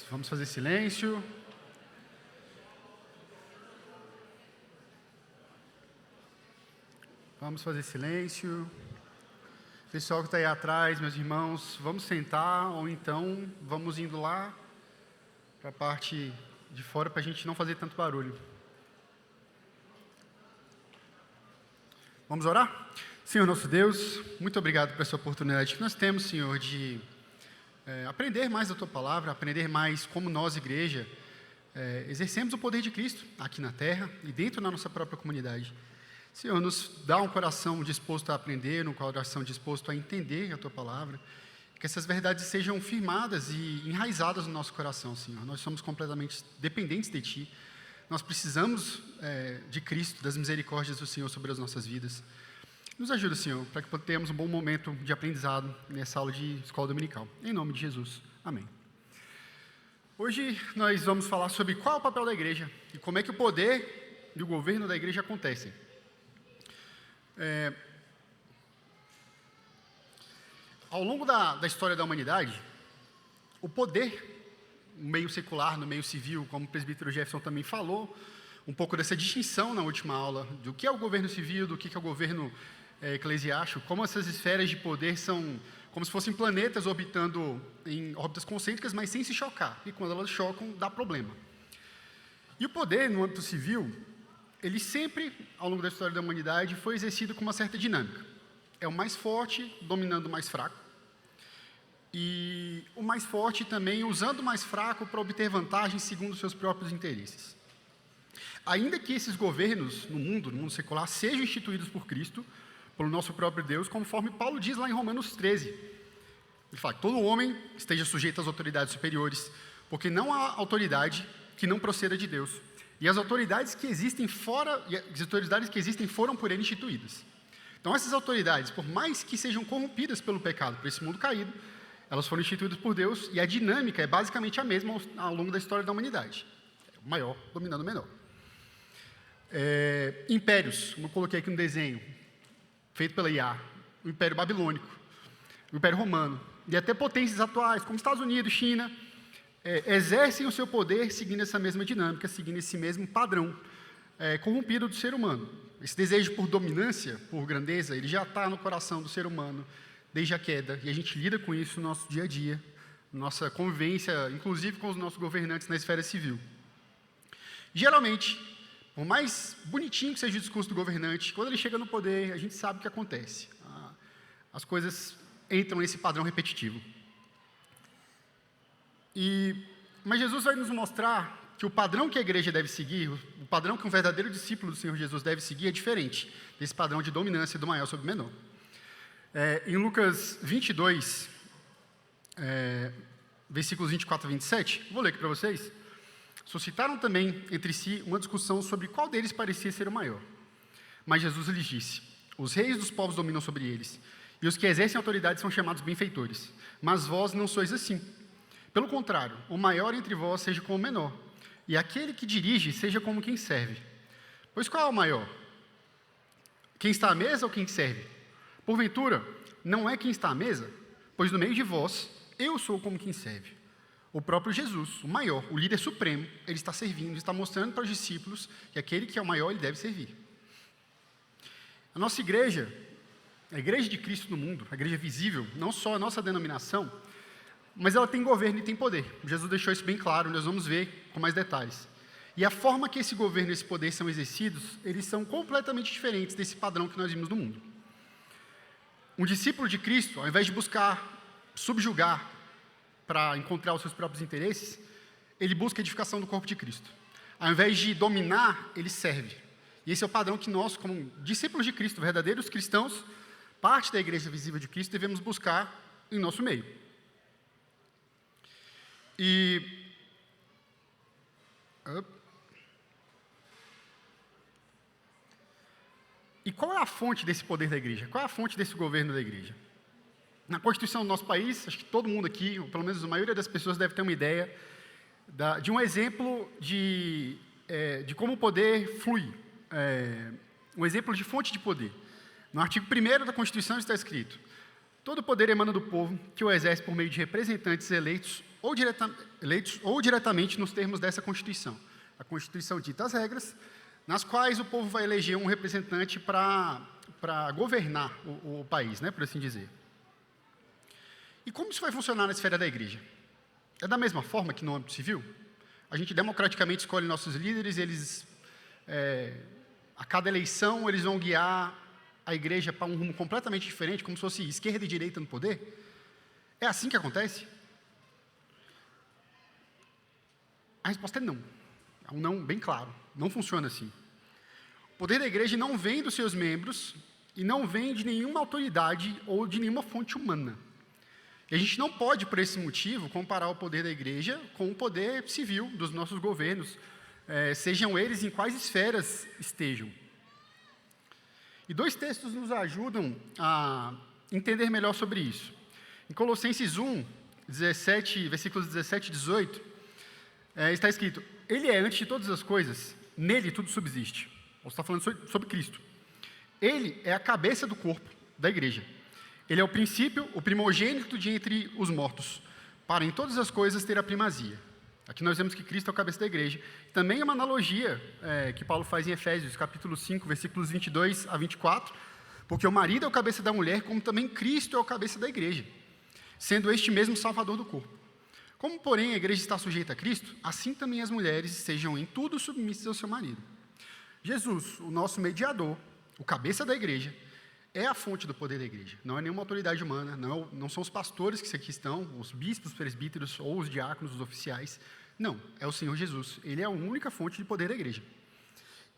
Vamos fazer silêncio. Vamos fazer silêncio. Pessoal que está aí atrás, meus irmãos, vamos sentar ou então vamos indo lá para a parte de fora para a gente não fazer tanto barulho. Vamos orar? Senhor nosso Deus, muito obrigado por essa oportunidade que nós temos, Senhor, de aprender mais da Tua Palavra, aprender mais como nós, igreja, exercemos o poder de Cristo aqui na terra e dentro da nossa própria comunidade. Senhor, nos dá um coração disposto a aprender, um coração disposto a entender a Tua Palavra, que essas verdades sejam firmadas e enraizadas no nosso coração, Senhor. Nós somos completamente dependentes de Ti, nós precisamos de Cristo, das misericórdias do Senhor sobre as nossas vidas. Nos ajuda, Senhor, para que tenhamos um bom momento de aprendizado nessa aula de escola dominical. Em nome de Jesus. Amém. Hoje nós vamos falar sobre qual é o papel da igreja e como é que o poder e o governo da igreja acontecem. Ao longo da história da humanidade, o poder, no meio secular, no meio civil, como o presbítero Jefferson também falou, um pouco dessa distinção na última aula, do que é o governo civil, do que é o governo eclesiástico, como essas esferas de poder são como se fossem planetas orbitando em órbitas concêntricas, mas sem se chocar, e quando elas chocam, dá problema. E o poder, no âmbito civil, ele sempre, ao longo da história da humanidade, foi exercido com uma certa dinâmica. É o mais forte dominando o mais fraco, e o mais forte também usando o mais fraco para obter vantagem segundo os seus próprios interesses. Ainda que esses governos no mundo secular, sejam instituídos por Cristo, pelo nosso próprio Deus, conforme Paulo diz lá em Romanos 13. Ele fala que todo homem esteja sujeito às autoridades superiores, porque não há autoridade que não proceda de Deus. E as autoridades que existem foram por ele instituídas. Então essas autoridades, por mais que sejam corrompidas pelo pecado, por esse mundo caído, elas foram instituídas por Deus e a dinâmica é basicamente a mesma ao longo da história da humanidade. O maior dominando o menor. Impérios, como eu coloquei aqui no desenho, feito pela IA, o Império Babilônico, o Império Romano, e até potências atuais, como Estados Unidos, China, exercem o seu poder seguindo essa mesma dinâmica, seguindo esse mesmo padrão corrompido do ser humano. Esse desejo por dominância, por grandeza, ele já está no coração do ser humano desde a queda, e a gente lida com isso no nosso dia a dia, nossa convivência, inclusive com os nossos governantes na esfera civil. Geralmente, por mais bonitinho que seja o discurso do governante, quando ele chega no poder, a gente sabe o que acontece. As coisas entram nesse padrão repetitivo. Mas Jesus vai nos mostrar que o padrão que a igreja deve seguir, o padrão que um verdadeiro discípulo do Senhor Jesus deve seguir é diferente desse padrão de dominância do maior sobre o menor. Em Lucas 22, versículos 24 a 27, vou ler aqui para vocês. Suscitaram também entre si uma discussão sobre qual deles parecia ser o maior. Mas Jesus lhes disse: os reis dos povos dominam sobre eles, e os que exercem autoridade são chamados benfeitores. Mas vós não sois assim. Pelo contrário, o maior entre vós seja como o menor, e aquele que dirige seja como quem serve. Pois qual é o maior? Quem está à mesa ou quem serve? Porventura, não é quem está à mesa? Pois no meio de vós, eu sou como quem serve. O próprio Jesus, o maior, o líder supremo, ele está servindo, está mostrando para os discípulos que aquele que é o maior, ele deve servir. A nossa igreja, a igreja de Cristo no mundo, a igreja visível, não só a nossa denominação, mas ela tem governo e tem poder. Jesus deixou isso bem claro, nós vamos ver com mais detalhes. E a forma que esse governo e esse poder são exercidos, eles são completamente diferentes desse padrão que nós vimos no mundo. Um discípulo de Cristo, ao invés de buscar subjugar para encontrar os seus próprios interesses, ele busca a edificação do corpo de Cristo. Ao invés de dominar, ele serve. E esse é o padrão que nós, como discípulos de Cristo, verdadeiros cristãos, parte da igreja visível de Cristo, devemos buscar em nosso meio. E qual é a fonte desse poder da igreja? Qual é a fonte desse governo da igreja? Na Constituição do nosso país, acho que todo mundo aqui, ou pelo menos a maioria das pessoas, deve ter uma ideia de um exemplo de como o poder flui, um exemplo de fonte de poder. No artigo 1º da Constituição está escrito: Todo poder emana do povo, que o exerce por meio de representantes eleitos ou diretamente nos termos dessa Constituição. A Constituição dita as regras, nas quais o povo vai eleger um representante para governar o país, né, por assim dizer. E como isso vai funcionar na esfera da igreja? É da mesma forma que no âmbito civil? A gente democraticamente escolhe nossos líderes, eles, a cada eleição, eles vão guiar a igreja para um rumo completamente diferente, como se fosse esquerda e direita no poder? É assim que acontece? A resposta é não. É um não bem claro. Não funciona assim. O poder da igreja não vem dos seus membros e não vem de nenhuma autoridade ou de nenhuma fonte humana. E a gente não pode, por esse motivo, comparar o poder da igreja com o poder civil dos nossos governos, sejam eles em quais esferas estejam. E 2 textos nos ajudam a entender melhor sobre isso. Em Colossenses 1, 17, versículos 17 e 18, está escrito: Ele é antes de todas as coisas, nele tudo subsiste. Você está falando sobre Cristo. Ele é a cabeça do corpo da igreja. Ele é o princípio, o primogênito de entre os mortos, para em todas as coisas ter a primazia. Aqui nós vemos que Cristo é a cabeça da igreja. Também é uma analogia que Paulo faz em Efésios, capítulo 5, versículos 22 a 24, porque o marido é o cabeça da mulher, como também Cristo é o cabeça da igreja, sendo este mesmo salvador do corpo. Como, porém, a igreja está sujeita a Cristo, assim também as mulheres sejam em tudo submissas ao seu marido. Jesus, o nosso mediador, o cabeça da igreja, é a fonte do poder da igreja. Não é nenhuma autoridade humana, não são os pastores que aqui estão, os bispos, presbíteros ou os diáconos, os oficiais. Não, é o Senhor Jesus. Ele é a única fonte de poder da igreja.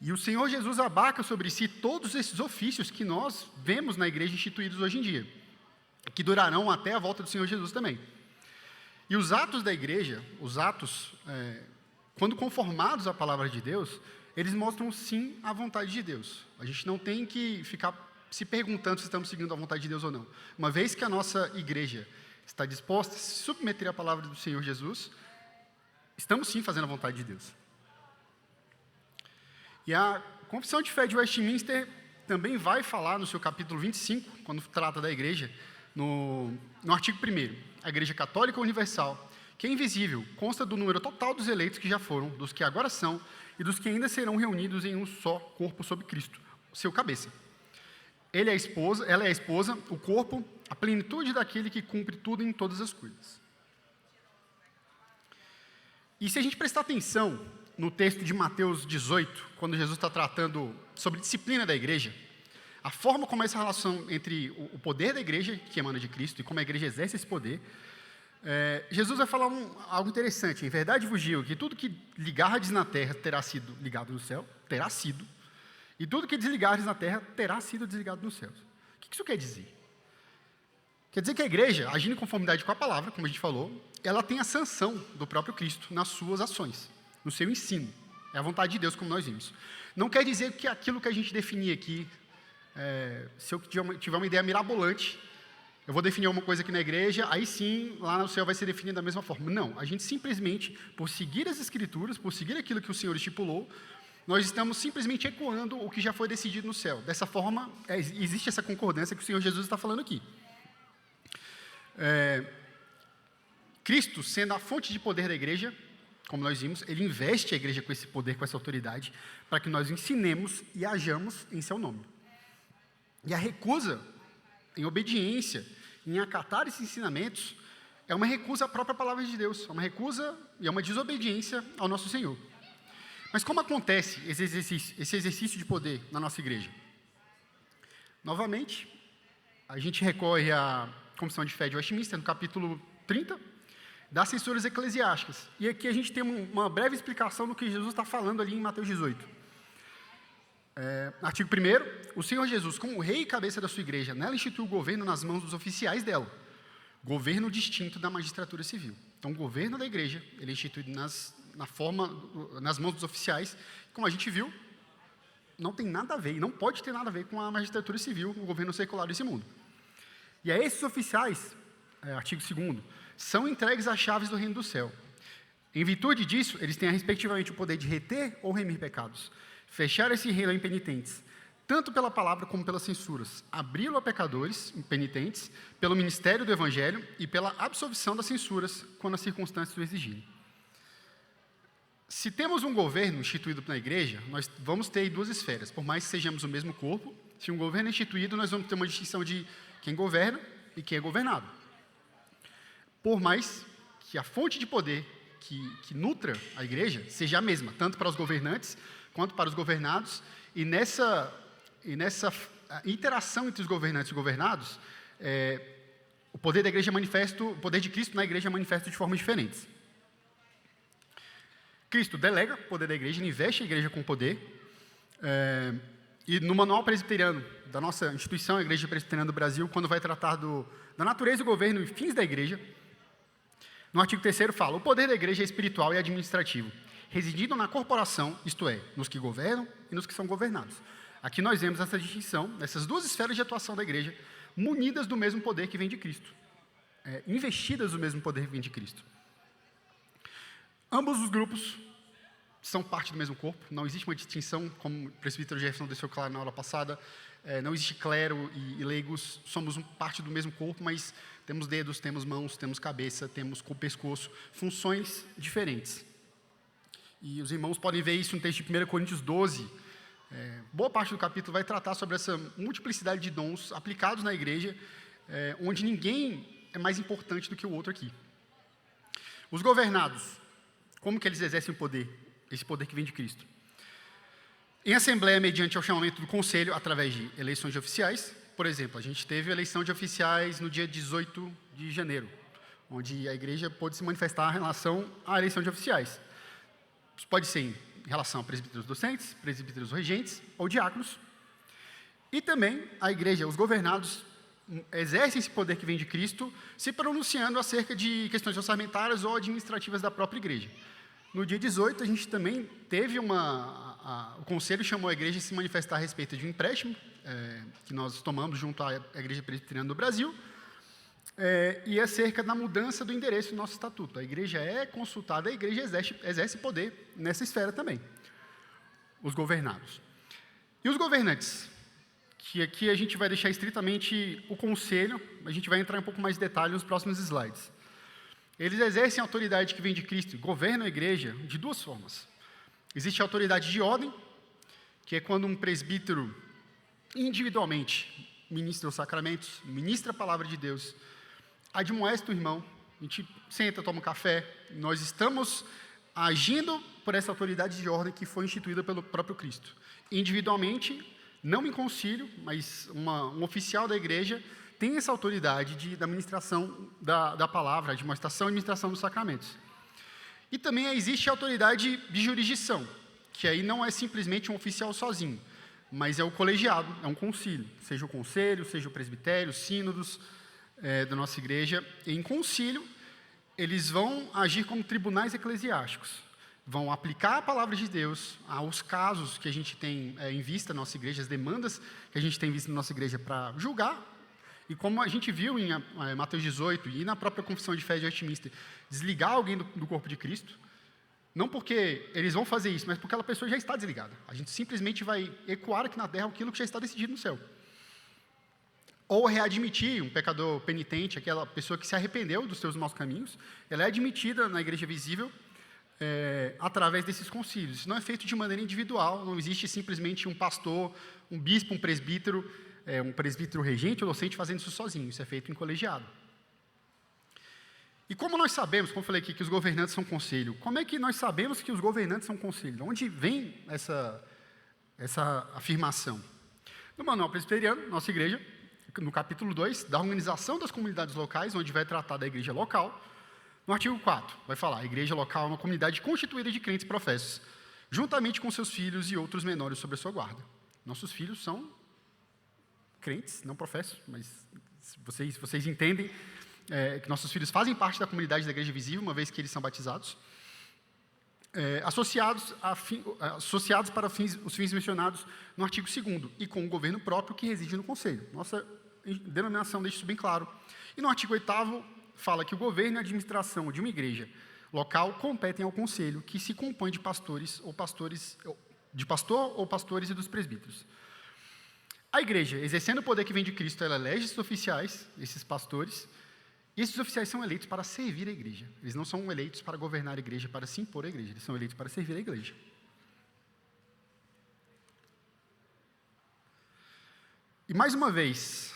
E o Senhor Jesus abarca sobre si todos esses ofícios que nós vemos na igreja instituídos hoje em dia, que durarão até a volta do Senhor Jesus também. E os atos da igreja, quando conformados à palavra de Deus, eles mostram sim a vontade de Deus. A gente não tem que ficar se perguntando se estamos seguindo a vontade de Deus ou não. Uma vez que a nossa igreja está disposta a se submeter à palavra do Senhor Jesus, estamos sim fazendo a vontade de Deus. E a Confissão de Fé de Westminster também vai falar no seu capítulo 25, quando trata da igreja, no artigo 1º, a Igreja Católica Universal, que é invisível, consta do número total dos eleitos que já foram, dos que agora são e dos que ainda serão reunidos em um só corpo sob Cristo, seu cabeça. Ela é a esposa, o corpo, a plenitude daquele que cumpre tudo em todas as coisas. E se a gente prestar atenção no texto de Mateus 18, quando Jesus está tratando sobre disciplina da igreja, a forma como essa relação entre o poder da igreja, que emana de Cristo, e como a igreja exerce esse poder, Jesus vai falar algo interessante. Em verdade vos digo que tudo que ligardes na terra terá sido ligado no céu, terá sido, e tudo que desligares na terra terá sido desligado nos céus. O que isso quer dizer? Quer dizer que a igreja, agindo em conformidade com a palavra, como a gente falou, ela tem a sanção do próprio Cristo nas suas ações, no seu ensino. É a vontade de Deus, como nós vimos. Não quer dizer que aquilo que a gente definir aqui, se eu tiver uma ideia mirabolante, eu vou definir alguma coisa aqui na igreja, aí sim, lá no céu vai ser definido da mesma forma. Não, a gente simplesmente, por seguir as Escrituras, por seguir aquilo que o Senhor estipulou, nós estamos simplesmente ecoando o que já foi decidido no céu. Dessa forma, existe essa concordância que o Senhor Jesus está falando aqui. Cristo, sendo a fonte de poder da igreja, como nós vimos, ele investe a igreja com esse poder, com essa autoridade, para que nós ensinemos e hajamos em seu nome. E a recusa em obediência, em acatar esses ensinamentos, é uma recusa à própria palavra de Deus, é uma recusa e é uma desobediência ao nosso Senhor. Mas como acontece esse exercício de poder na nossa igreja? Novamente, a gente recorre à Confissão de Fé de Westminster, no capítulo 30, das censuras eclesiásticas. E aqui a gente tem uma breve explicação do que Jesus está falando ali em Mateus 18. Artigo 1º, o Senhor Jesus, como rei e cabeça da sua igreja, nela instituiu o governo nas mãos dos oficiais dela, governo distinto da magistratura civil. Então, o governo da igreja, ele é instituído nas mãos dos oficiais, como a gente viu, não tem nada a ver, e não pode ter nada a ver com a magistratura civil, o governo secular desse mundo. E a esses oficiais, artigo 2º, são entregues as chaves do reino do céu. Em virtude disso, eles têm respectivamente o poder de reter ou remir pecados, fechar esse reino a impenitentes, tanto pela palavra como pelas censuras, abri-lo a pecadores impenitentes, pelo ministério do evangelho e pela absolvição das censuras, quando as circunstâncias o exigirem. Se temos um governo instituído na igreja, nós vamos ter aí duas esferas. Por mais que sejamos o mesmo corpo, se um governo é instituído, nós vamos ter uma distinção de quem governa e quem é governado. Por mais que a fonte de poder que nutra a igreja seja a mesma, tanto para os governantes quanto para os governados, e nessa interação entre os governantes e os governados, o poder da igreja o poder de Cristo na igreja é manifesto de formas diferentes. Cristo delega o poder da igreja, ele investe a igreja com poder, e no manual presbiteriano da nossa instituição, a Igreja Presbiteriana do Brasil, quando vai tratar da natureza do governo e fins da igreja, no artigo 3º fala: o poder da igreja é espiritual e administrativo, residindo na corporação, isto é, nos que governam e nos que são governados. Aqui nós vemos essa distinção, essas duas esferas de atuação da igreja, munidas do mesmo poder que vem de Cristo, investidas do mesmo poder que vem de Cristo. Ambos os grupos são parte do mesmo corpo, não existe uma distinção, como o presbítero Jefferson deixou claro na aula passada, não existe clero e leigos, somos parte do mesmo corpo, mas temos dedos, temos mãos, temos cabeça, temos pescoço, funções diferentes. E os irmãos podem ver isso no texto de 1 Coríntios 12, boa parte do capítulo vai tratar sobre essa multiplicidade de dons aplicados na igreja, onde ninguém é mais importante do que o outro aqui. Os governados, como que eles exercem o poder? Esse poder que vem de Cristo. Em assembleia, mediante ao chamamento do conselho, através de eleições de oficiais. Por exemplo, a gente teve a eleição de oficiais no dia 18 de janeiro, onde a igreja pôde se manifestar em relação à eleição de oficiais. Isso pode ser em relação a presbíteros docentes, presbíteros regentes ou diáconos. E também a igreja, os governados, exercem esse poder que vem de Cristo, se pronunciando acerca de questões orçamentárias ou administrativas da própria igreja. No dia 18, a gente também teve o conselho chamou a igreja a se manifestar a respeito de um empréstimo que nós tomamos junto à Igreja Presbiteriana do Brasil, e acerca da mudança do endereço do nosso estatuto. A igreja é consultada, a igreja exerce poder nessa esfera também, os governados. E os governantes, que aqui a gente vai deixar estritamente o conselho, a gente vai entrar em um pouco mais de detalhe nos próximos slides. Eles exercem a autoridade que vem de Cristo, governam a igreja de duas formas. Existe a autoridade de ordem, que é quando um presbítero individualmente ministra os sacramentos, ministra a palavra de Deus, admoesta o irmão, a gente senta, toma um café, nós estamos agindo por essa autoridade de ordem que foi instituída pelo próprio Cristo. Individualmente, não em concílio, mas um oficial da igreja tem essa autoridade da administração da palavra, de demonstração e administração dos sacramentos. E também existe a autoridade de jurisdição, que aí não é simplesmente um oficial sozinho, mas é o colegiado, é um concílio, seja o conselho, seja o presbitério, sínodos da nossa igreja. E em concílio, eles vão agir como tribunais eclesiásticos, vão aplicar a palavra de Deus aos casos que a gente tem em vista na nossa igreja, as demandas que a gente tem visto na nossa igreja para julgar. E como a gente viu em Mateus 18 e na própria Confissão de Fé de Westminster, desligar alguém do corpo de Cristo, não porque eles vão fazer isso, mas porque aquela pessoa já está desligada. A gente simplesmente vai ecoar aqui na terra aquilo que já está decidido no céu. Ou readmitir um pecador penitente, aquela pessoa que se arrependeu dos seus maus caminhos, ela é admitida na igreja visível através desses concílios. Isso não é feito de maneira individual, não existe simplesmente um pastor, um bispo, um presbítero regente ou docente fazendo isso sozinho, isso é feito em colegiado. E como nós sabemos, como eu falei aqui, que os governantes são conselho, como é que nós sabemos que os governantes são conselho? De onde vem essa afirmação? No Manual Presbiteriano, nossa igreja, no capítulo 2, da organização das comunidades locais, onde vai tratar da igreja local, no artigo 4, vai falar: a igreja local é uma comunidade constituída de crentes professos, juntamente com seus filhos e outros menores sob a sua guarda. Nossos filhos são crentes, não professos, mas vocês entendem que nossos filhos fazem parte da comunidade da igreja visível, uma vez que eles são batizados, associados para os fins mencionados no artigo 2º, e com o governo próprio que reside no conselho. Nossa denominação deixa isso bem claro. E no artigo 8º, fala que o governo e a administração de uma igreja local competem ao conselho, que se compõe de pastor ou pastores e dos presbíteros. A igreja, exercendo o poder que vem de Cristo, ela elege esses oficiais, esses pastores, e esses oficiais são eleitos para servir a igreja. Eles não são eleitos para governar a igreja, para se impor à igreja. Eles são eleitos para servir a igreja. E mais uma vez,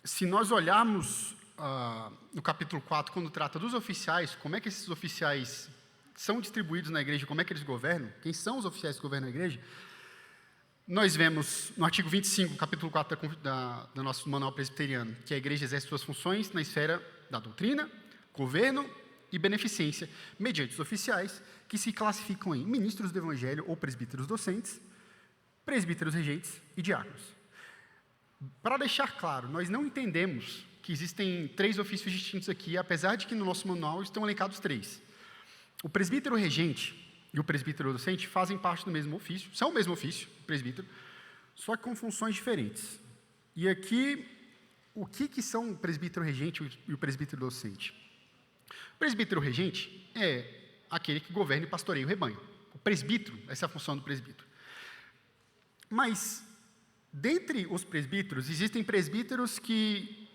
se nós olharmos no capítulo 4, quando trata dos oficiais, como é que esses oficiais são distribuídos na igreja, como é que eles governam, quem são os oficiais que governam a igreja, nós vemos no artigo 25, capítulo 4 do nosso manual presbiteriano, que a igreja exerce suas funções na esfera da doutrina, governo e beneficência, mediante os oficiais, que se classificam em ministros do evangelho ou presbíteros docentes, presbíteros regentes e diáconos. Para deixar claro, nós não entendemos que existem 3 ofícios distintos aqui, apesar de que no nosso manual estão elencados 3. O presbítero regente e o presbítero docente fazem parte do mesmo ofício, são o mesmo ofício, o presbítero, só que com funções diferentes. E aqui, o que são o presbítero regente e o presbítero docente? O presbítero regente é aquele que governa e pastoreia o rebanho. O presbítero, essa é a função do presbítero. Mas, dentre os presbíteros, existem presbíteros que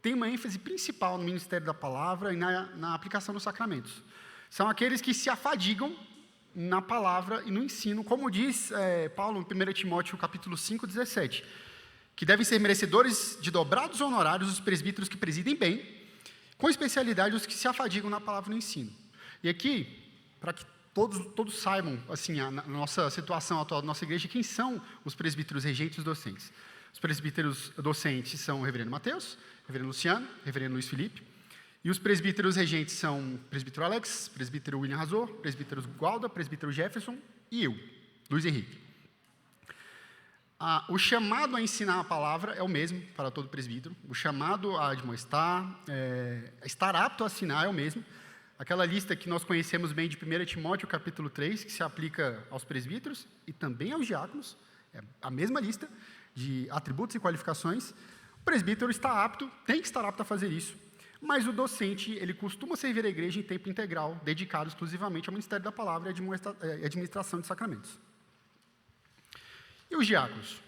têm uma ênfase principal no ministério da palavra e na aplicação dos sacramentos. São aqueles que se afadigam na palavra e no ensino, como diz Paulo em 1 Timóteo, capítulo 5, 17, que devem ser merecedores de dobrados honorários os presbíteros que presidem bem, com especialidade os que se afadigam na palavra e no ensino. E aqui, para que todos saibam, assim, a nossa situação atual da nossa igreja, quem são os presbíteros regentes e docentes. Os presbíteros docentes são o reverendo Mateus, reverendo Luciano, reverendo Luiz Felipe. E os presbíteros regentes são o presbítero Alex, presbítero William Razor, presbítero Gualda, presbítero Jefferson e eu, Luiz Henrique. O chamado a ensinar a palavra é o mesmo para todo presbítero. O chamado a admoestar, estar apto a assinar é o mesmo. Aquela lista que nós conhecemos bem de 1 Timóteo, capítulo 3, que se aplica aos presbíteros e também aos diáconos, é a mesma lista de atributos e qualificações. O presbítero está apto, tem que estar apto a fazer isso. Mas o docente, ele costuma servir a igreja em tempo integral, dedicado exclusivamente ao ministério da palavra e administração de sacramentos. E os diáconos?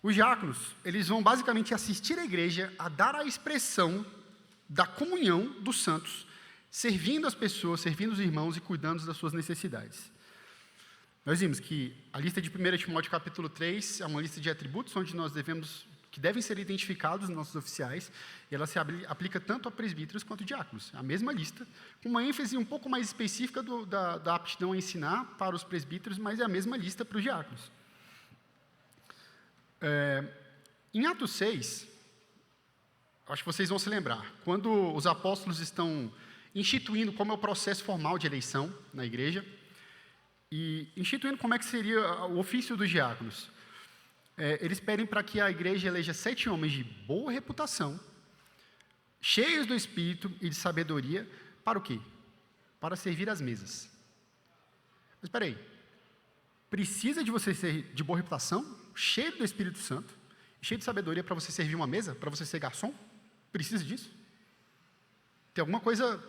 Os diáconos, eles vão basicamente assistir a igreja a dar a expressão da comunhão dos santos, servindo as pessoas, servindo os irmãos e cuidando das suas necessidades. Nós vimos que a lista de 1 Timóteo capítulo 3 é uma lista de atributos onde que devem ser identificados nos nossos oficiais, e ela se aplica tanto a presbíteros quanto a diáconos. A mesma lista, com uma ênfase um pouco mais específica da aptidão a ensinar para os presbíteros, mas é a mesma lista para os diáconos. Em Atos 6, acho que vocês vão se lembrar, quando os apóstolos estão instituindo como é o processo formal de eleição na igreja, e instituindo como é que seria o ofício dos diáconos. Eles pedem para que a igreja eleja 7 homens de boa reputação, cheios do Espírito e de sabedoria, para o quê? Para servir às mesas. Mas espera aí, precisa de você ser de boa reputação, cheio do Espírito Santo, cheio de sabedoria para você servir uma mesa, para você ser garçom? Precisa disso? Tem alguma coisa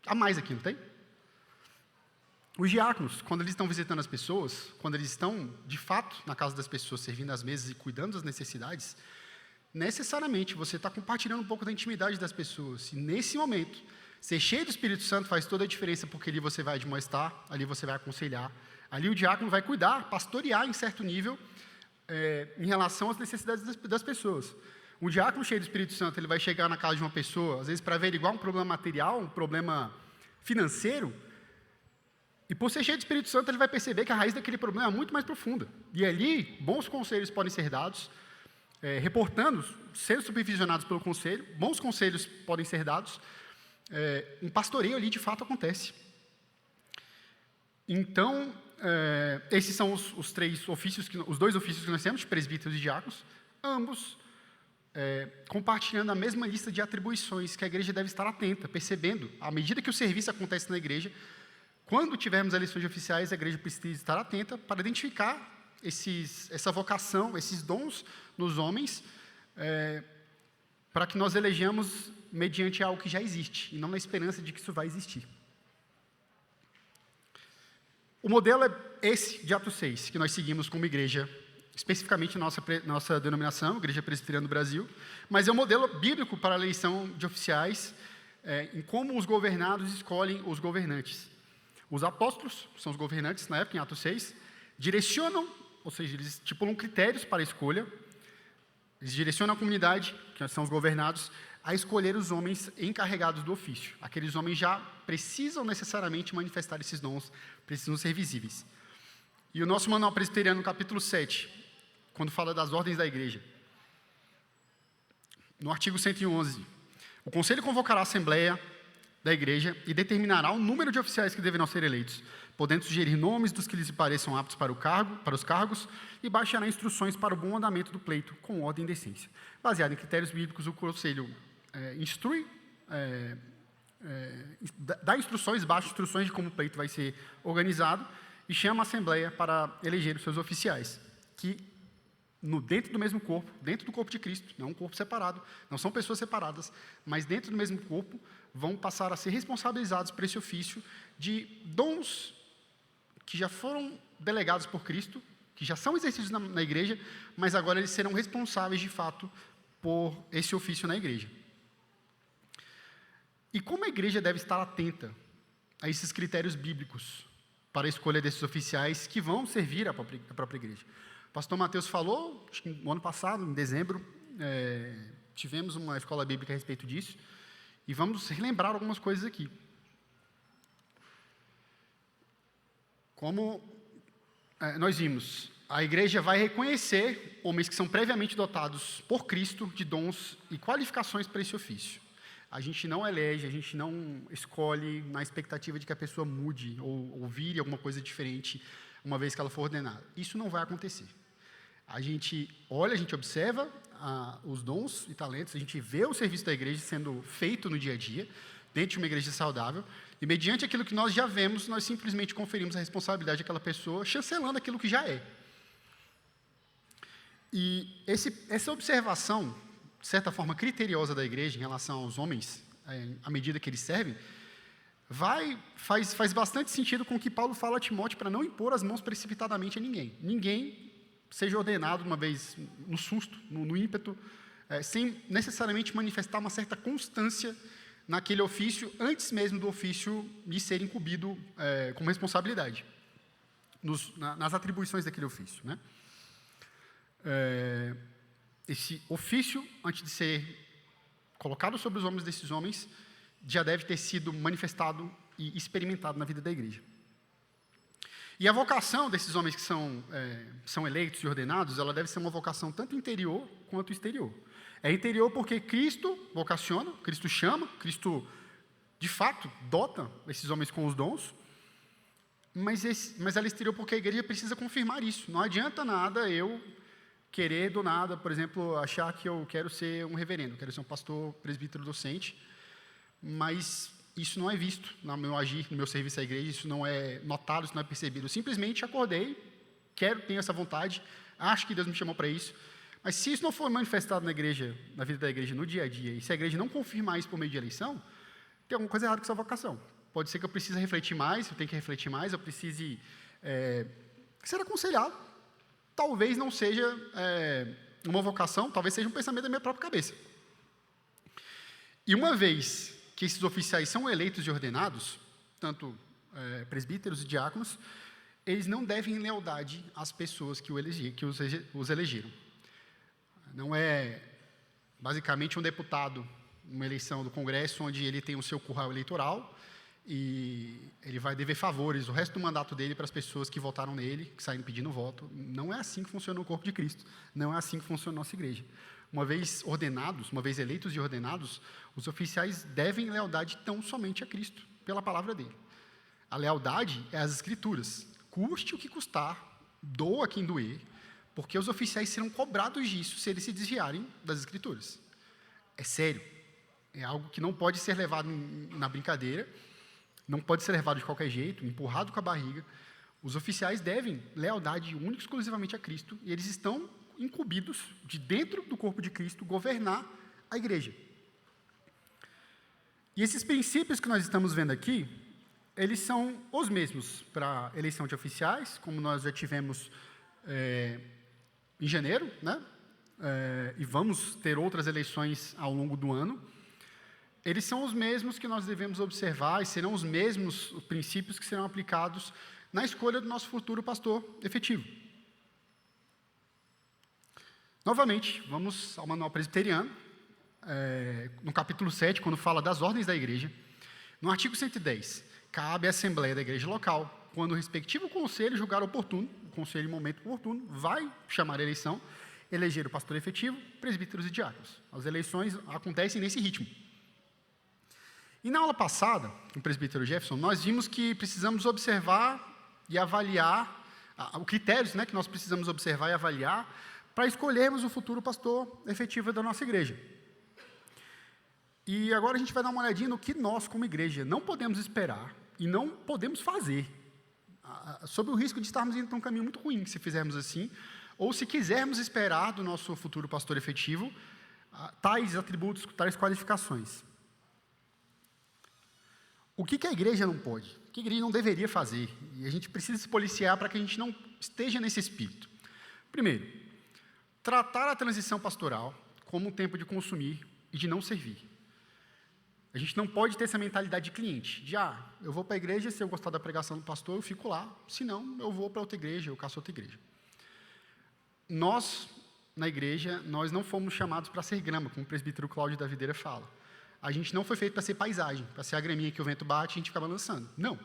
a mais aqui, não tem? Os diáconos, quando eles estão visitando as pessoas, quando eles estão, de fato, na casa das pessoas, servindo as mesas e cuidando das necessidades, necessariamente você está compartilhando um pouco da intimidade das pessoas. E nesse momento, ser cheio do Espírito Santo faz toda a diferença, porque ali você vai admoestar, ali você vai aconselhar, ali o diácono vai cuidar, pastorear em certo nível, em relação às necessidades das pessoas. Um diácono cheio do Espírito Santo, ele vai chegar na casa de uma pessoa, às vezes para averiguar um problema material, um problema financeiro, e por ser cheio do Espírito Santo, ele vai perceber que a raiz daquele problema é muito mais profunda. E ali, bons conselhos podem ser dados, reportando, sendo supervisionados pelo conselho, bons conselhos podem ser dados, um pastoreio ali de fato acontece. Então, esses são os 3 ofícios, os 2 ofícios que nós temos, de presbíteros e diáconos, ambos compartilhando a mesma lista de atribuições que a igreja deve estar atenta, percebendo, à medida que o serviço acontece na igreja, quando tivermos eleições de oficiais, a igreja precisa estar atenta para identificar essa vocação, esses dons nos homens, para que nós elejamos mediante algo que já existe, e não na esperança de que isso vai existir. O modelo é esse de Atos 6, que nós seguimos como igreja, especificamente nossa denominação, Igreja Presbiteriana do Brasil, mas é um modelo bíblico para a eleição de oficiais, em como os governados escolhem os governantes. Os apóstolos, são os governantes na época, em Atos 6, direcionam, ou seja, eles estipulam critérios para a escolha, eles direcionam a comunidade, que são os governados, a escolher os homens encarregados do ofício. Aqueles homens já precisam necessariamente manifestar esses dons, precisam ser visíveis. E o nosso manual presbiteriano, no capítulo 7, quando fala das ordens da igreja, no artigo 111, o conselho convocará a assembleia da igreja e determinará o número de oficiais que deverão ser eleitos, podendo sugerir nomes dos que lhes pareçam aptos para os cargos e baixará instruções para o bom andamento do pleito, com ordem e decência. Baseado em critérios bíblicos, o conselho dá instruções, baixa instruções de como o pleito vai ser organizado e chama a assembleia para eleger os seus oficiais, que dentro do mesmo corpo, dentro do corpo de Cristo, não é um corpo separado, não são pessoas separadas, mas dentro do mesmo corpo, vão passar a ser responsabilizados por esse ofício de dons que já foram delegados por Cristo, que já são exercidos na igreja, mas agora eles serão responsáveis, de fato, por esse ofício na igreja. E como a igreja deve estar atenta a esses critérios bíblicos para a escolha desses oficiais que vão servir a própria igreja? O pastor Mateus falou, acho que no ano passado, em dezembro, tivemos uma escola bíblica a respeito disso, e vamos relembrar algumas coisas aqui. Como nós vimos, a igreja vai reconhecer homens que são previamente dotados por Cristo de dons e qualificações para esse ofício. A gente não elege, a gente não escolhe na expectativa de que a pessoa mude ou vire alguma coisa diferente uma vez que ela for ordenada. Isso não vai acontecer. A gente olha, a gente observa os dons e talentos, a gente vê o serviço da igreja sendo feito no dia a dia, dentro de uma igreja saudável, e mediante aquilo que nós já vemos, nós simplesmente conferimos a responsabilidade daquela pessoa, chancelando aquilo que já é. E essa observação, de certa forma criteriosa da igreja em relação aos homens, à medida que eles servem, faz bastante sentido com o que Paulo fala a Timóteo para não impor as mãos precipitadamente a ninguém. Ninguém seja ordenado uma vez no susto, no ímpeto, sem necessariamente manifestar uma certa constância naquele ofício, antes mesmo do ofício lhe ser incumbido com responsabilidade, nas atribuições daquele ofício, né? Esse ofício, antes de ser colocado sobre os ombros desses homens, já deve ter sido manifestado e experimentado na vida da igreja. E a vocação desses homens que são eleitos e ordenados, ela deve ser uma vocação tanto interior quanto exterior. É interior porque Cristo vocaciona, Cristo chama, Cristo, de fato, dota esses homens com os dons, mas ela é exterior porque a igreja precisa confirmar isso. Não adianta nada eu querer, do nada, por exemplo, achar que eu quero ser um reverendo, quero ser um pastor presbítero docente, mas isso não é visto no meu agir, no meu serviço à igreja, isso não é notado, isso não é percebido. Eu simplesmente acordei, tenho essa vontade, acho que Deus me chamou para isso, mas se isso não for manifestado na igreja, na vida da igreja, no dia a dia, e se a igreja não confirmar isso por meio de eleição, tem alguma coisa errada com essa vocação. Pode ser que eu precise refletir mais, eu tenho que refletir mais, eu precise ser aconselhado. Talvez não seja uma vocação, talvez seja um pensamento da minha própria cabeça. E uma vez que esses oficiais são eleitos e ordenados, tanto presbíteros e diáconos, eles não devem lealdade às pessoas que os elegeram. Não é, basicamente, um deputado, uma eleição do Congresso, onde ele tem o seu curral eleitoral e ele vai dever favores o resto do mandato dele para as pessoas que votaram nele, que saíram pedindo voto. Não é assim que funciona o corpo de Cristo. Não é assim que funciona a nossa igreja. Uma vez ordenados, uma vez eleitos e ordenados, os oficiais devem lealdade tão somente a Cristo, pela palavra dele. A lealdade é às Escrituras. Custe o que custar, doa quem doer, porque os oficiais serão cobrados disso se eles se desviarem das Escrituras. É sério. É algo que não pode ser levado na brincadeira, não pode ser levado de qualquer jeito, empurrado com a barriga. Os oficiais devem lealdade única e exclusivamente a Cristo, e eles estão incumbidos de dentro do corpo de Cristo governar a igreja. E esses princípios que nós estamos vendo aqui, eles são os mesmos para eleição de oficiais, como nós já tivemos em janeiro, né? E vamos ter outras eleições ao longo do ano. Eles são os mesmos que nós devemos observar e serão os mesmos princípios que serão aplicados na escolha do nosso futuro pastor efetivo. Novamente, vamos ao manual presbiteriano, no capítulo 7, quando fala das ordens da igreja. No artigo 110, cabe à Assembleia da Igreja Local, quando o respectivo conselho julgar oportuno, o conselho em momento oportuno, vai chamar a eleição, eleger o pastor efetivo, presbíteros e diáconos. As eleições acontecem nesse ritmo. E na aula passada, com o presbítero Jefferson, nós vimos que precisamos observar e avaliar, os critérios, né, que nós precisamos observar e avaliar, para escolhermos o futuro pastor efetivo da nossa igreja. E agora a gente vai dar uma olhadinha no que nós, como igreja, não podemos esperar e não podemos fazer, sob o risco de estarmos indo para um caminho muito ruim, se fizermos assim, ou se quisermos esperar do nosso futuro pastor efetivo tais atributos, tais qualificações. O que a igreja não pode? O que a igreja não deveria fazer? E a gente precisa se policiar para que a gente não esteja nesse espírito. Primeiro, tratar a transição pastoral como um tempo de consumir e de não servir. A gente não pode ter essa mentalidade de cliente, de, eu vou para a igreja, se eu gostar da pregação do pastor, eu fico lá, se não, eu vou para outra igreja, eu caço outra igreja. Nós, na igreja, nós não fomos chamados para ser grama, como o presbítero Cláudio da Videira fala. A gente não foi feito para ser paisagem, para ser a graminha que o vento bate e a gente fica balançando. Não.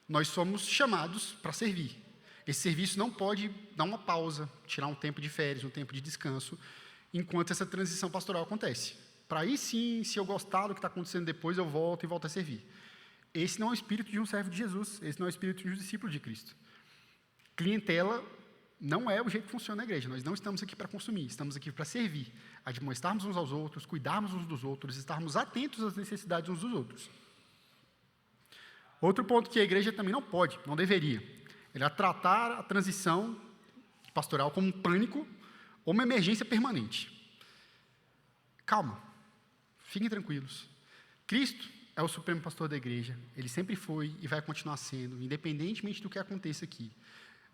Nós somos chamados para servir. Esse serviço não pode dar uma pausa, tirar um tempo de férias, um tempo de descanso, enquanto essa transição pastoral acontece. Para aí sim, se eu gostar do que está acontecendo depois, eu volto e volto a servir. Esse não é o espírito de um servo de Jesus, esse não é o espírito de um discípulo de Cristo. Clientela não é o jeito que funciona a igreja. Nós não estamos aqui para consumir, estamos aqui para servir, admoestarmos uns aos outros, cuidarmos uns dos outros, estarmos atentos às necessidades uns dos outros. Outro ponto que a igreja também não pode, não deveria, é tratar a transição pastoral como um pânico ou uma emergência permanente. Calma, fiquem tranquilos. Cristo é o supremo pastor da igreja, ele sempre foi e vai continuar sendo, independentemente do que aconteça aqui.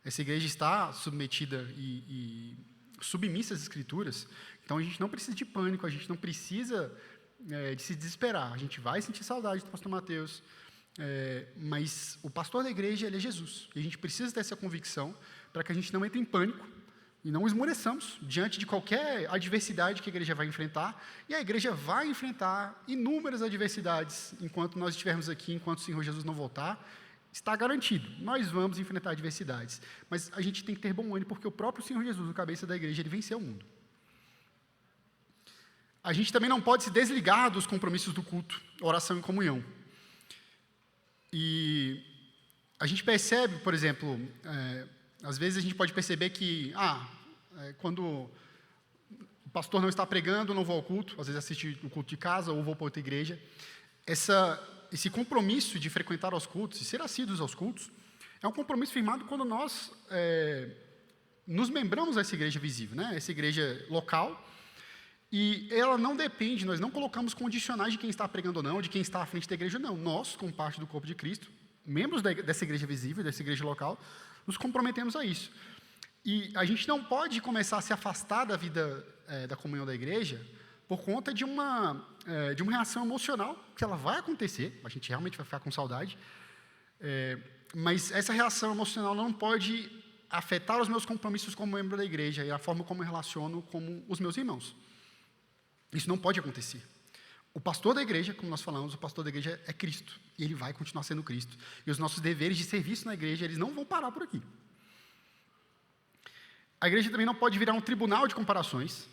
Essa igreja está submetida e submissa às Escrituras, então a gente não precisa de pânico, a gente não precisa de se desesperar. A gente vai sentir saudade do pastor Mateus, mas o pastor da igreja, ele é Jesus. E a gente precisa ter essa convicção para que a gente não entre em pânico e não esmoreçamos diante de qualquer adversidade que a igreja vai enfrentar. E a igreja vai enfrentar inúmeras adversidades enquanto nós estivermos aqui, enquanto o Senhor Jesus não voltar. Está garantido, nós vamos enfrentar adversidades, mas a gente tem que ter bom ânimo, porque o próprio Senhor Jesus, o cabeça da igreja, ele venceu o mundo. A gente também não pode se desligar dos compromissos do culto, oração e comunhão. E a gente percebe, por exemplo, às vezes a gente pode perceber que, quando o pastor não está pregando, eu não vou ao culto, às vezes assisto o culto de casa ou vou para outra igreja. Esse compromisso de frequentar os cultos e ser assíduos aos cultos é um compromisso firmado quando nós nos membramos dessa igreja visível, né? Essa igreja local, e ela não depende, nós não colocamos condicionais de quem está pregando ou não, de quem está à frente da igreja, não. Nós, como parte do corpo de Cristo, membros dessa igreja visível, dessa igreja local, nos comprometemos a isso. E a gente não pode começar a se afastar da vida da comunhão da igreja por conta de uma reação emocional, que ela vai acontecer, a gente realmente vai ficar com saudade, mas essa reação emocional não pode afetar os meus compromissos como membro da igreja e a forma como eu relaciono com os meus irmãos. Isso não pode acontecer. O pastor da igreja, como nós falamos, o pastor da igreja é Cristo, e ele vai continuar sendo Cristo. E os nossos deveres de serviço na igreja, eles não vão parar por aqui. A igreja também não pode virar um tribunal de comparações.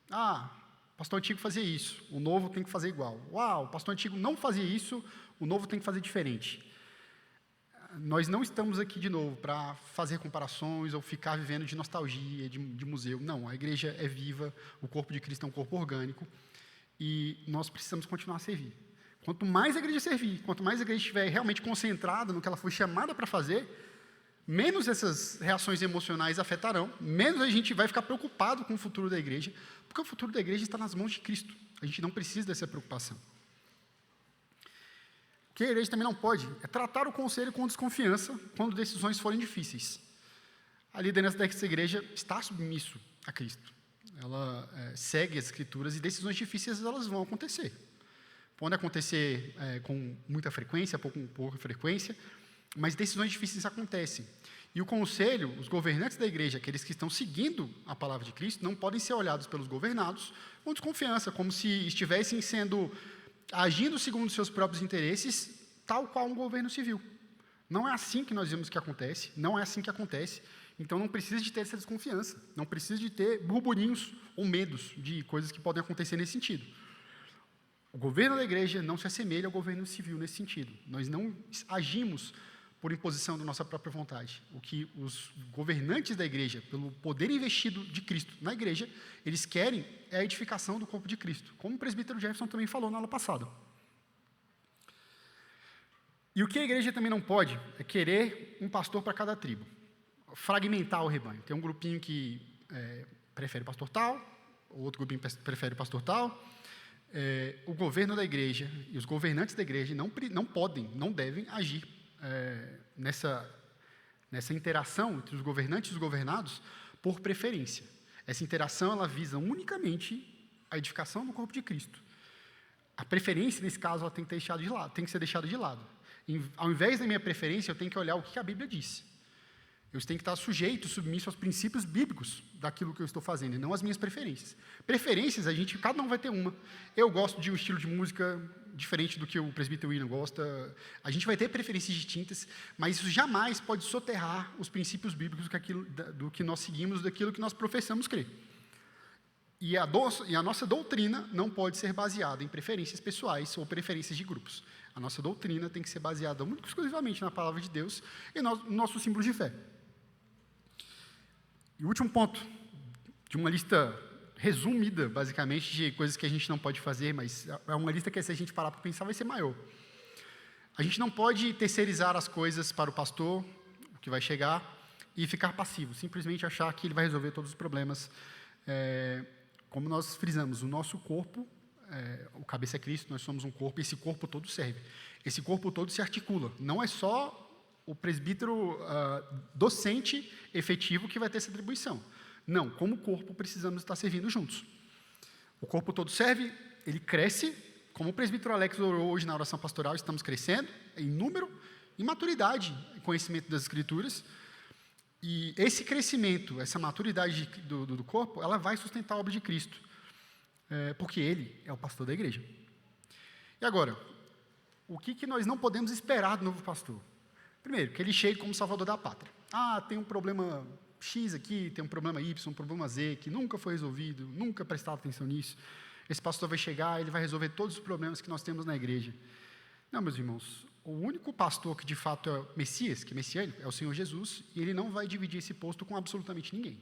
O pastor antigo fazia isso, o novo tem que fazer igual. O pastor antigo não fazia isso, o novo tem que fazer diferente. Nós não estamos aqui, de novo, para fazer comparações ou ficar vivendo de nostalgia, de museu. Não, a igreja é viva, o corpo de Cristo é um corpo orgânico e nós precisamos continuar a servir. Quanto mais a igreja servir, quanto mais a igreja estiver realmente concentrada no que ela foi chamada para fazer, menos essas reações emocionais afetarão, menos a gente vai ficar preocupado com o futuro da igreja, porque o futuro da igreja está nas mãos de Cristo. A gente não precisa dessa preocupação. O que a igreja também não pode é tratar o conselho com desconfiança quando decisões forem difíceis. A liderança dessa igreja está submisso a Cristo. Ela segue as Escrituras e decisões difíceis elas vão acontecer. Podem acontecer com muita frequência, com pouca frequência, mas decisões difíceis acontecem. E o conselho, os governantes da igreja, aqueles que estão seguindo a palavra de Cristo, não podem ser olhados pelos governados com desconfiança, como se estivessem agindo segundo seus próprios interesses, tal qual um governo civil. Não é assim que nós vemos que acontece, não é assim que acontece, então não precisa de ter essa desconfiança, não precisa de ter burburinhos ou medos de coisas que podem acontecer nesse sentido. O governo da igreja não se assemelha ao governo civil nesse sentido. Nós não agimos por imposição da nossa própria vontade. O que os governantes da igreja, pelo poder investido de Cristo na igreja, eles querem é a edificação do corpo de Cristo, como o presbítero Jefferson também falou na aula passada. E o que a igreja também não pode é querer um pastor para cada tribo, fragmentar o rebanho. Tem um grupinho que prefere pastor tal, o outro grupinho prefere pastor tal. O governo da igreja e os governantes da igreja não podem, não devem agir nessa interação entre os governantes e os governados por preferência. Essa interação ela visa unicamente a edificação do corpo de Cristo. A preferência, nesse caso, ela tem que ser deixada de lado. Ao invés da minha preferência, eu tenho que olhar o que a Bíblia diz. Eu tenho que estar sujeito, submisso aos princípios bíblicos daquilo que eu estou fazendo, e não às minhas preferências. Preferências, cada um vai ter uma. Eu gosto de um estilo de música diferente do que o presbítero William gosta. A gente vai ter preferências distintas, mas isso jamais pode soterrar os princípios bíblicos do que nós seguimos, daquilo que nós professamos crer. E a nossa doutrina não pode ser baseada em preferências pessoais ou preferências de grupos. A nossa doutrina tem que ser baseada única e exclusivamente na palavra de Deus e no nosso símbolo de fé. E o último ponto, de uma lista resumida, basicamente, de coisas que a gente não pode fazer, mas é uma lista que, se a gente parar para pensar, vai ser maior. A gente não pode terceirizar as coisas para o pastor, que vai chegar, e ficar passivo, simplesmente achar que ele vai resolver todos os problemas. Como nós frisamos, o nosso corpo, o cabeça é Cristo, nós somos um corpo, e esse corpo todo serve. Esse corpo todo se articula. Não é só o presbítero docente efetivo que vai ter essa atribuição. Não, como corpo precisamos estar servindo juntos. O corpo todo serve, ele cresce, como o presbítero Alex orou hoje na oração pastoral, estamos crescendo em número, em maturidade, em conhecimento das Escrituras, e esse crescimento, essa maturidade do corpo, ela vai sustentar a obra de Cristo, porque Ele é o pastor da igreja. E agora, o que nós não podemos esperar do novo pastor? Primeiro, que ele chegue como salvador da pátria. Tem um problema X aqui, tem um problema Y, um problema Z, que nunca foi resolvido, nunca prestaram atenção nisso. Esse pastor vai chegar, ele vai resolver todos os problemas que nós temos na igreja. Não, meus irmãos, o único pastor que de fato é Messias, que é messiânico, é o Senhor Jesus, e ele não vai dividir esse posto com absolutamente ninguém.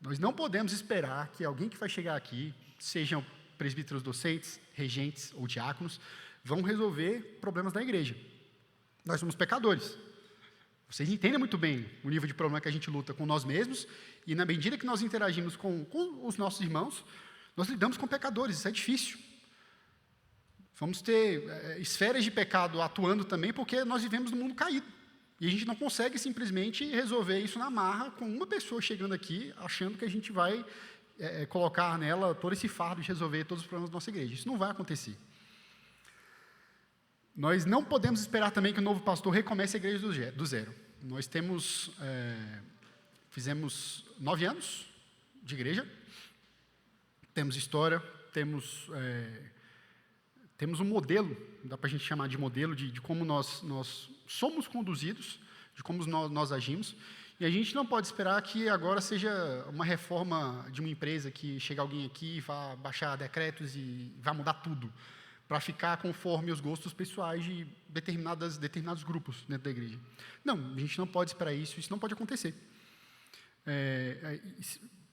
Nós não podemos esperar que alguém que vai chegar aqui, sejam presbíteros docentes, regentes ou diáconos, vão resolver problemas da igreja. Nós somos pecadores. Vocês entendem muito bem o nível de problema que a gente luta com nós mesmos, e na medida que nós interagimos com os nossos irmãos, nós lidamos com pecadores, isso é difícil. Vamos ter esferas de pecado atuando também, porque nós vivemos num mundo caído. E a gente não consegue simplesmente resolver isso na marra, com uma pessoa chegando aqui, achando que a gente vai colocar nela todo esse fardo de resolver todos os problemas da nossa igreja. Isso não vai acontecer. Nós não podemos esperar também que o novo pastor recomece a igreja do zero. Nós fizemos 9 anos de igreja, temos história, temos um modelo, dá para a gente chamar de modelo, de como nós somos conduzidos, de como nós agimos, e a gente não pode esperar que agora seja uma reforma de uma empresa, que chega alguém aqui e vá baixar decretos e vá mudar tudo, para ficar conforme os gostos pessoais de determinados grupos dentro da igreja. Não, a gente não pode esperar isso não pode acontecer.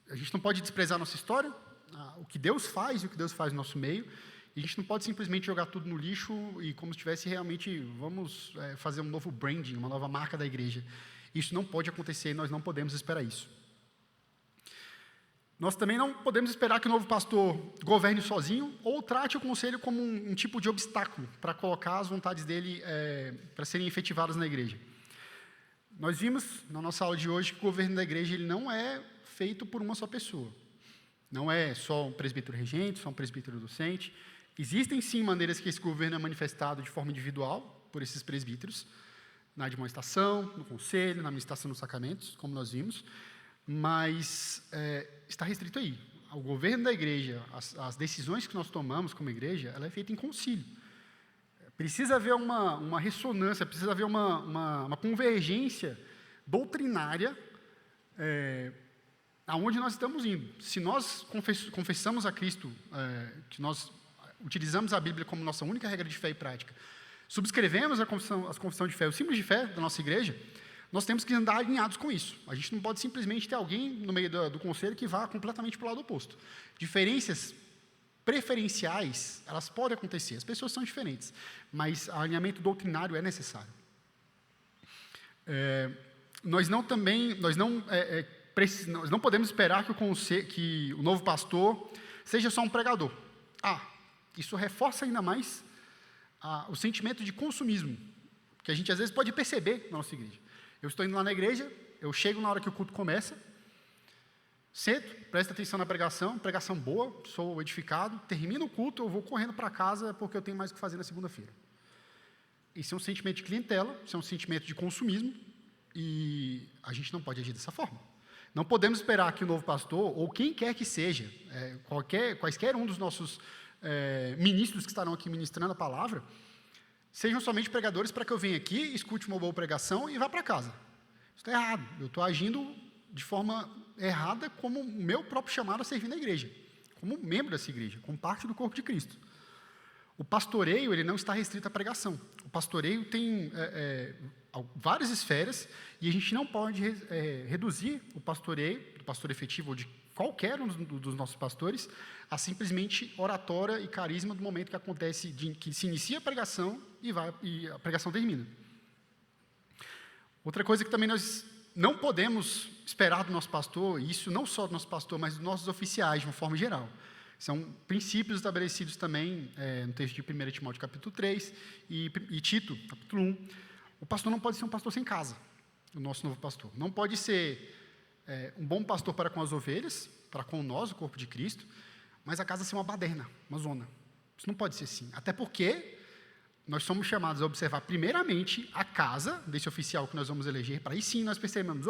A gente não pode desprezar a nossa história, o que Deus faz e o que Deus faz no nosso meio, e a gente não pode simplesmente jogar tudo no lixo e como se tivesse realmente, vamos fazer um novo branding, uma nova marca da igreja. Isso não pode acontecer e nós não podemos esperar isso. Nós também não podemos esperar que o novo pastor governe sozinho ou trate o conselho como um tipo de obstáculo para colocar as vontades dele para serem efetivadas na igreja. Nós vimos na nossa aula de hoje que o governo da igreja ele não é feito por uma só pessoa. Não é só um presbítero regente, só um presbítero docente. Existem sim maneiras que esse governo é manifestado de forma individual por esses presbíteros, na admoestação, no conselho, na administração dos sacramentos, como nós vimos, mas está restrito aí. O governo da igreja, as decisões que nós tomamos como igreja, ela é feita em concílio. Precisa haver uma ressonância, precisa haver uma convergência doutrinária aonde nós estamos indo. Se nós confessamos a Cristo, que nós utilizamos a Bíblia como nossa única regra de fé e prática, subscrevemos a confissão de fé, os símbolos de fé da nossa igreja, nós temos que andar alinhados com isso. A gente não pode simplesmente ter alguém no meio do conselho que vá completamente para o lado oposto. Diferenças preferenciais, elas podem acontecer, as pessoas são diferentes, mas alinhamento doutrinário é necessário. Nós não podemos esperar que o novo pastor seja só um pregador. Isso reforça ainda mais o sentimento de consumismo, que a gente às vezes pode perceber na nossa igreja. Eu estou indo lá na igreja, eu chego na hora que o culto começa, sento, presto atenção na pregação boa, sou edificado, termino o culto, eu vou correndo para casa porque eu tenho mais o que fazer na segunda-feira. Isso é um sentimento de clientela, isso é um sentimento de consumismo, e a gente não pode agir dessa forma. Não podemos esperar que o novo pastor, ou quem quer que seja, quaisquer um dos nossos ministros que estarão aqui ministrando a palavra, sejam somente pregadores para que eu venha aqui, escute uma boa pregação e vá para casa. Isso está errado. Eu estou agindo de forma errada como o meu próprio chamado a servir na igreja, como membro dessa igreja, como parte do corpo de Cristo. O pastoreio ele não está restrito à pregação. O pastoreio tem várias esferas e a gente não pode reduzir o pastoreio, do pastor efetivo ou de qualquer um dos nossos pastores, a simplesmente oratória e carisma do momento que acontece, que se inicia a pregação e a pregação termina. Outra coisa que também nós não podemos esperar do nosso pastor, e isso não só do nosso pastor, mas dos nossos oficiais, de uma forma geral. São princípios estabelecidos também no texto de 1 Timóteo, capítulo 3, e Tito, capítulo 1. O pastor não pode ser um pastor sem casa, o nosso novo pastor. Não pode ser um bom pastor para com as ovelhas, para com nós, o corpo de Cristo, mas a casa ser uma baderna, uma zona. Isso não pode ser assim. Até porque nós somos chamados a observar primeiramente a casa desse oficial que nós vamos eleger, para aí sim nós percebemos,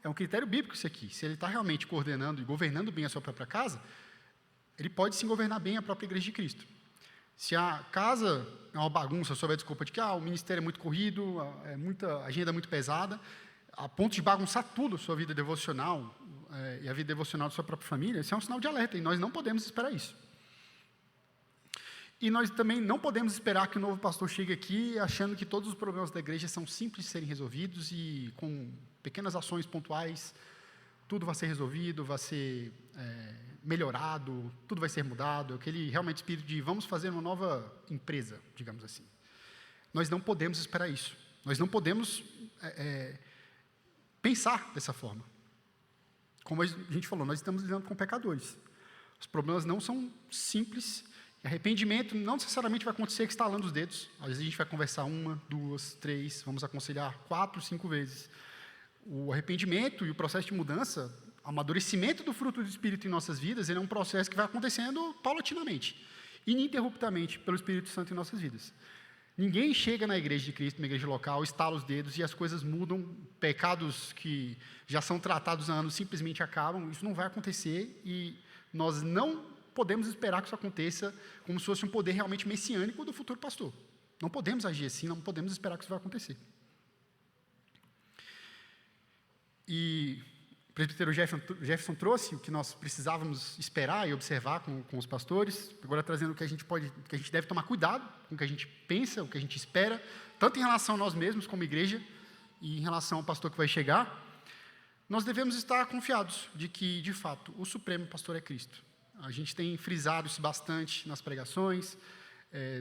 é um critério bíblico isso aqui. Se ele está realmente coordenando e governando bem a sua própria casa, ele pode sim governar bem a própria igreja de Cristo. Se a casa é uma bagunça, sob a desculpa de que o ministério é muito corrido, a agenda é muito pesada, a ponto de bagunçar tudo, sua vida devocional e a vida devocional da sua própria família, isso é um sinal de alerta, e nós não podemos esperar isso. E nós também não podemos esperar que o novo pastor chegue aqui achando que todos os problemas da igreja são simples de serem resolvidos e com pequenas ações pontuais, tudo vai ser resolvido, vai ser melhorado, tudo vai ser mudado, aquele realmente espírito de vamos fazer uma nova empresa, digamos assim. Nós não podemos esperar isso. Nós não podemos pensar dessa forma. Como a gente falou, nós estamos lidando com pecadores. Os problemas não são simples. E arrependimento não necessariamente vai acontecer estalando os dedos. Às vezes a gente vai conversar 1, 2, 3, vamos aconselhar 4, 5 vezes. O arrependimento e o processo de mudança, o amadurecimento do fruto do Espírito em nossas vidas, ele é um processo que vai acontecendo paulatinamente, ininterruptamente pelo Espírito Santo em nossas vidas. Ninguém chega na igreja de Cristo, na igreja local, estala os dedos e as coisas mudam, pecados que já são tratados há anos simplesmente acabam. Isso não vai acontecer e nós não podemos esperar que isso aconteça como se fosse um poder realmente messiânico do futuro pastor. Não podemos agir assim, não podemos esperar que isso vai acontecer. E o presbítero Jefferson trouxe o que nós precisávamos esperar e observar com os pastores, agora trazendo o que a gente deve tomar cuidado com o que a gente pensa, o que a gente espera, tanto em relação a nós mesmos como igreja e em relação ao pastor que vai chegar. Nós devemos estar confiados de que, de fato, o supremo pastor é Cristo. A gente tem frisado isso bastante nas pregações,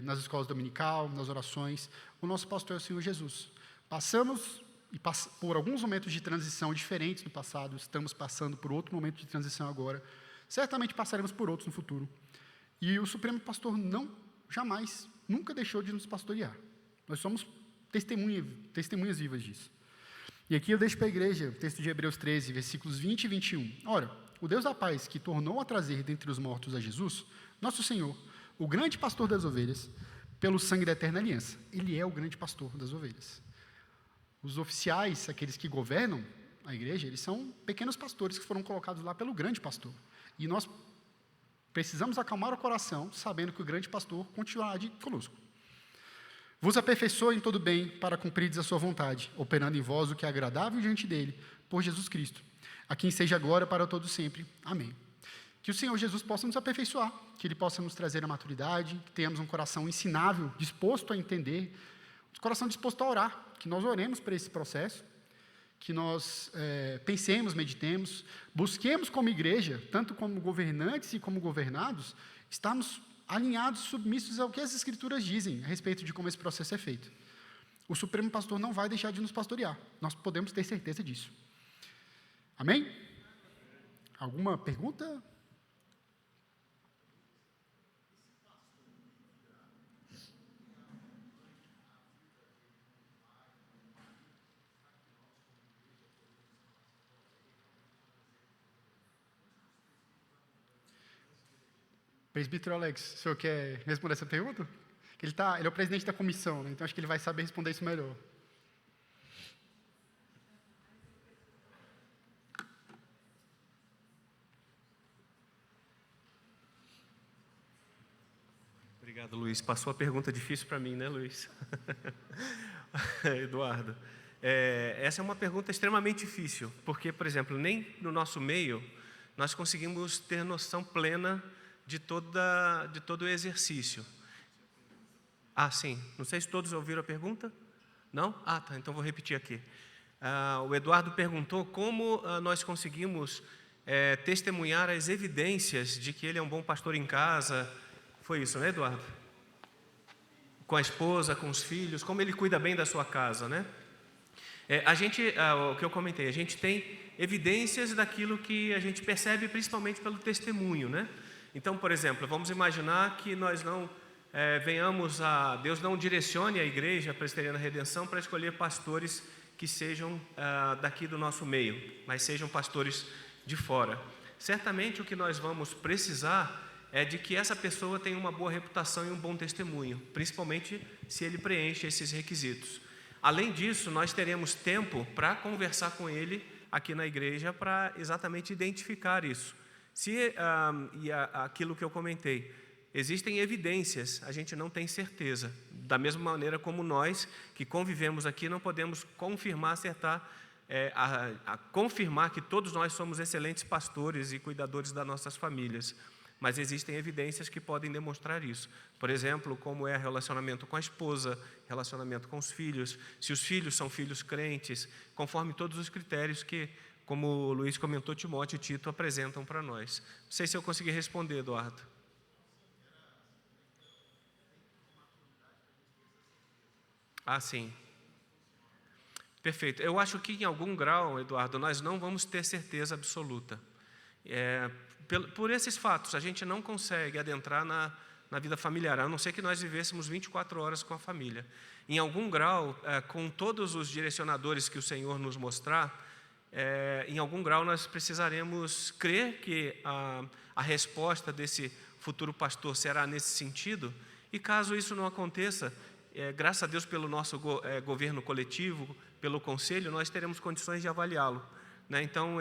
nas escolas dominical, nas orações. O nosso pastor é o Senhor Jesus. Passamos e por alguns momentos de transição diferentes no passado, estamos passando por outro momento de transição agora, certamente passaremos por outros no futuro. E o Supremo Pastor jamais, nunca deixou de nos pastorear. Nós somos testemunhas vivas disso. E aqui eu deixo para a igreja o texto de Hebreus 13, versículos 20 e 21. Ora, o Deus da paz, que tornou a trazer dentre os mortos a Jesus, nosso Senhor, o grande pastor das ovelhas, pelo sangue da eterna aliança. Ele é o grande pastor das ovelhas. Os oficiais, aqueles que governam a igreja, eles são pequenos pastores que foram colocados lá pelo grande pastor. E nós precisamos acalmar o coração, sabendo que o grande pastor continuará conosco. Vos aperfeiçoe em todo bem, para cumprirdes a sua vontade, operando em vós o que é agradável diante dele, por Jesus Cristo, a quem seja glória para todos sempre. Amém. Que o Senhor Jesus possa nos aperfeiçoar, que Ele possa nos trazer a maturidade, que tenhamos um coração ensinável, disposto a entender, um coração disposto a orar, que nós oremos para esse processo, que nós pensemos, meditemos, busquemos como igreja, tanto como governantes e como governados, estarmos alinhados, submissos ao que as Escrituras dizem a respeito de como esse processo é feito. O Supremo Pastor não vai deixar de nos pastorear, nós podemos ter certeza disso. Amém? Alguma pergunta? Presbítero Alex, o senhor quer responder essa pergunta? Ele é o presidente da comissão, né? Então acho que ele vai saber responder isso melhor. Obrigado, Luiz. Passou a pergunta difícil para mim, né, Luiz? Eduardo, essa é uma pergunta extremamente difícil, porque, por exemplo, nem no nosso meio nós conseguimos ter noção plena de todo o exercício. Sim. Não sei se todos ouviram a pergunta. Não? Tá. Então vou repetir aqui. O Eduardo perguntou como nós conseguimos testemunhar as evidências de que ele é um bom pastor em casa. Foi isso, né, Eduardo? Com a esposa, com os filhos, como ele cuida bem da sua casa, né? O que eu comentei, a gente tem evidências daquilo que a gente percebe principalmente pelo testemunho, né? Então, por exemplo, vamos imaginar que nós não Deus não direcione a Igreja Presbiteriana Redenção para escolher pastores que sejam daqui do nosso meio, mas sejam pastores de fora. Certamente o que nós vamos precisar é de que essa pessoa tenha uma boa reputação e um bom testemunho, principalmente se ele preenche esses requisitos. Além disso, nós teremos tempo para conversar com ele aqui na igreja para exatamente identificar isso. Aquilo que eu comentei, existem evidências, a gente não tem certeza. Da mesma maneira como nós, que convivemos aqui, não podemos confirmar, confirmar que todos nós somos excelentes pastores e cuidadores das nossas famílias. Mas existem evidências que podem demonstrar isso. Por exemplo, como é relacionamento com a esposa, relacionamento com os filhos, se os filhos são filhos crentes, conforme todos os critérios que, como o Luiz comentou, Timóteo e Tito apresentam para nós. Não sei se eu consegui responder, Eduardo. Sim. Perfeito. Eu acho que em algum grau, Eduardo, nós não vamos ter certeza absoluta. Por esses fatos, a gente não consegue adentrar na vida familiar, a não ser que nós vivêssemos 24 horas com a família. Em algum grau, com todos os direcionadores que o Senhor nos mostrar, em algum grau nós precisaremos crer que a resposta desse futuro pastor será nesse sentido, e caso isso não aconteça, graças a Deus pelo nosso governo coletivo, pelo conselho, nós teremos condições de avaliá-lo, né? Então,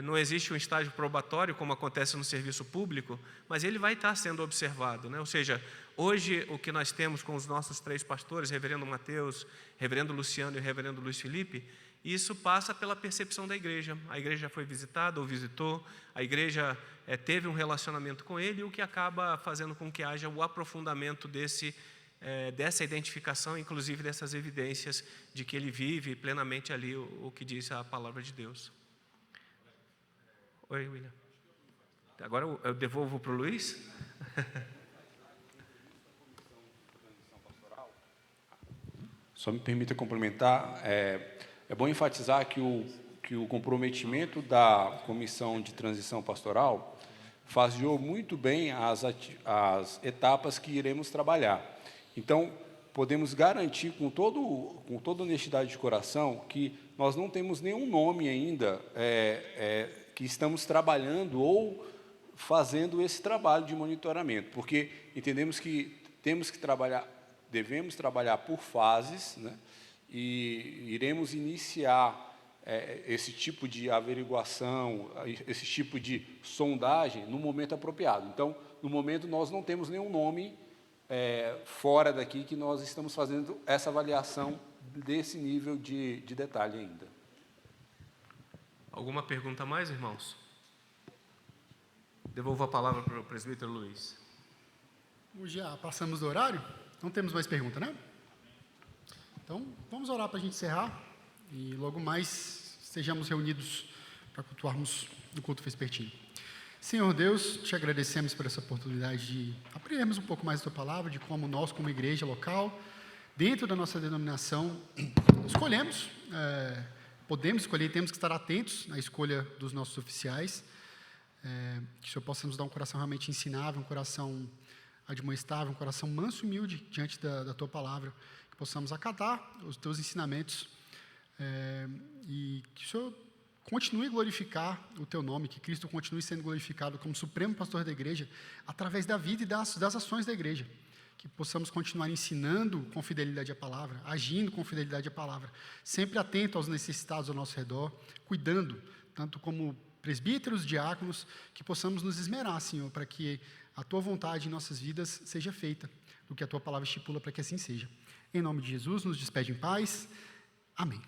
não existe um estágio probatório, como acontece no serviço público, mas ele vai estar sendo observado, né? Ou seja, hoje o que nós temos com os nossos 3 pastores, reverendo Mateus, reverendo Luciano e reverendo Luiz Felipe, isso passa pela percepção da igreja. A igreja foi visitada ou visitou, a igreja teve um relacionamento com ele, o que acaba fazendo com que haja o aprofundamento dessa identificação, inclusive dessas evidências de que ele vive plenamente ali o que diz a palavra de Deus. Oi, William. Agora eu devolvo para o Luiz. Só me permita complementar. É bom enfatizar que o comprometimento da Comissão de Transição Pastoral faseou muito bem as etapas que iremos trabalhar. Então, podemos garantir com toda honestidade de coração que nós não temos nenhum nome ainda que estamos trabalhando ou fazendo esse trabalho de monitoramento, porque entendemos que devemos trabalhar por fases, né? E iremos iniciar esse tipo de averiguação, esse tipo de sondagem no momento apropriado. Então, no momento, nós não temos nenhum nome fora daqui que nós estamos fazendo essa avaliação desse nível de detalhe ainda. Alguma pergunta a mais, irmãos? Devolvo a palavra para o presbítero Luiz. Já passamos do horário? Não temos mais pergunta, né? Então, vamos orar para a gente encerrar e logo mais estejamos reunidos para cultuarmos no culto vespertino. Senhor Deus, te agradecemos por essa oportunidade de aprendermos um pouco mais da tua palavra, de como nós, como igreja local, dentro da nossa denominação, escolhemos, podemos escolher, temos que estar atentos na escolha dos nossos oficiais, que o Senhor possa nos dar um coração realmente ensinável, um coração admoestável, um coração manso e humilde diante da tua palavra, que possamos acatar os teus ensinamentos e que o Senhor continue a glorificar o teu nome, que Cristo continue sendo glorificado como supremo pastor da igreja, através da vida e das ações da igreja, que possamos continuar ensinando com fidelidade a palavra, agindo com fidelidade a palavra, sempre atento aos necessitados ao nosso redor, cuidando, tanto como presbíteros, diáconos, que possamos nos esmerar, Senhor, para que a tua vontade em nossas vidas seja feita, do que a tua palavra estipula para que assim seja. Em nome de Jesus, nos despede em paz. Amém.